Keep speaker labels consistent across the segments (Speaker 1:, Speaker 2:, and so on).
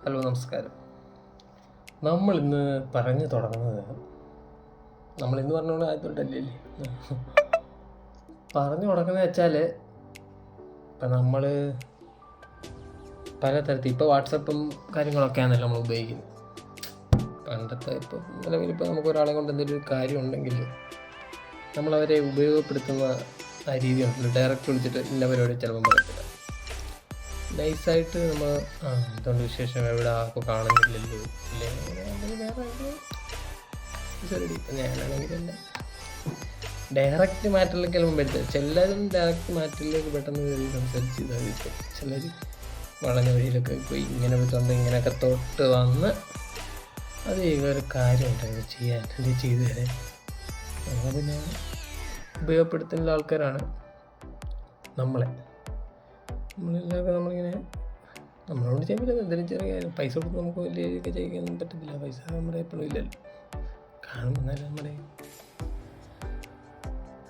Speaker 1: Hello, നമസ്കാരം. നമ്മളിന്ന് പറഞ്ഞു തുടങ്ങുന്നത് നമ്മളിന്ന് പറഞ്ഞുകൊണ്ട് ആയതുകൊണ്ടല്ലേ പറഞ്ഞു തുടങ്ങുന്നത് വെച്ചാൽ ഇപ്പം നമ്മൾ പലതരത്തിൽ ഇപ്പോൾ വാട്സപ്പും കാര്യങ്ങളൊക്കെയാണല്ലോ നമ്മൾ ഉപയോഗിക്കുന്നത്. പണ്ടത്തെ ഇപ്പോൾ നിലവിലിപ്പോൾ നമുക്ക് ഒരാളെ കൊണ്ട് എന്തെങ്കിലും ഒരു കാര്യം ഉണ്ടെങ്കിൽ നമ്മളവരെ ഉപയോഗപ്പെടുത്തുന്ന ആ രീതി ഉണ്ടല്ലോ. ഡയറക്റ്റ് വിളിച്ചിട്ട് ഇന്ന പരിപാടി ചിലപ്പം പറയത്തില്ല. നൈസായിട്ട് നമ്മൾ എന്തുകൊണ്ട് വിശേഷം, എവിടെ ആർക്കും കാണുന്നില്ലല്ലോ, ഇല്ലെങ്കിൽ വേറെ ശരി. ഇപ്പം ഞാനാണെങ്കിലല്ല ഡയറക്റ്റ് മാറ്ററിലേക്ക് ചിലപ്പം പറ്റുക. ചിലരും ഡയറക്റ്റ് മാറ്ററിലേക്ക് പെട്ടെന്ന് കയറി സംസാരിച്ച് ഇതായിട്ട്, ചിലർ വളഞ്ഞ വഴിയിലൊക്കെ പോയി ഇങ്ങനെ വിളിച്ചുകൊണ്ട് ഇങ്ങനെയൊക്കെ തൊട്ട് വന്ന് അത് ഒരു കാര്യമുണ്ടായിരുന്നു ചെയ്യാൻ അല്ലെങ്കിൽ ചെയ്തു തരാൻ. അങ്ങനെ പിന്നെ ഉപയോഗപ്പെടുത്തുന്ന ആൾക്കാരാണ് നമ്മളെല്ലാവർക്കും. നമ്മളിങ്ങനെ നമ്മളോട് ചെയ്യാൻ പറ്റില്ല. എന്തെങ്കിലും ചെറിയ കാര്യം പൈസ കൊടുത്ത് നമുക്ക് വലിയ രീതിയൊക്കെ ചെയ്യാനൊന്നും പറ്റത്തില്ല. പൈസ നമ്മുടെ എപ്പോഴും ഇല്ലല്ലോ, കാണുമ്പോൾ നമ്മുടെ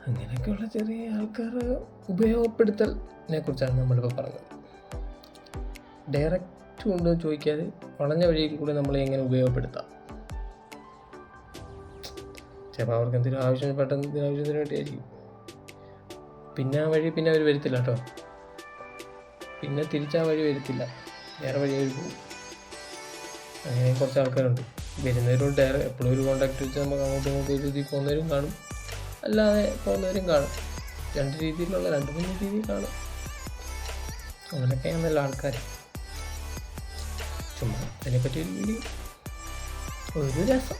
Speaker 1: അങ്ങനെയൊക്കെയുള്ള ചെറിയ ആൾക്കാർ ഉപയോഗപ്പെടുത്തലിനെ കുറിച്ചാണ് നമ്മളിപ്പോൾ പറഞ്ഞത്. ഡയറക്റ്റ് കൊണ്ട് ചോദിക്കാതെ വളഞ്ഞ വഴിയിൽ കൂടെ നമ്മളെ എങ്ങനെ ഉപയോഗപ്പെടുത്താം. ചിലപ്പോൾ അവർക്ക് എന്തെങ്കിലും ആവശ്യം, പെട്ടെന്ന് എന്തെങ്കിലും ആവശ്യത്തിന് വേണ്ടിയായിരിക്കും. പിന്നെ ആ വഴി പിന്നെ അവർ വരത്തില്ല കേട്ടോ. പിന്നെ തിരിച്ചാ വഴി വരത്തില്ല, വേറെ വഴി അവർ പോകും. അങ്ങനെ കുറച്ച് ആൾക്കാരുണ്ട്. വരുന്നവരോട് എപ്പോഴും ഒരു കോൺടാക്ട് വെച്ച് നമുക്ക് അങ്ങോട്ടും ഇങ്ങോട്ടും ഒരു രീതിയിൽ പോകുന്നവരും കാണും, അല്ലാതെ പോകുന്നവരും കാണും. രണ്ട് മൂന്ന് രീതിയിൽ കാണും. അങ്ങനെയൊക്കെയാണല്ലോ ആൾക്കാർ. ചുമ്മാ അതിനെപ്പറ്റി ഒരു രസം.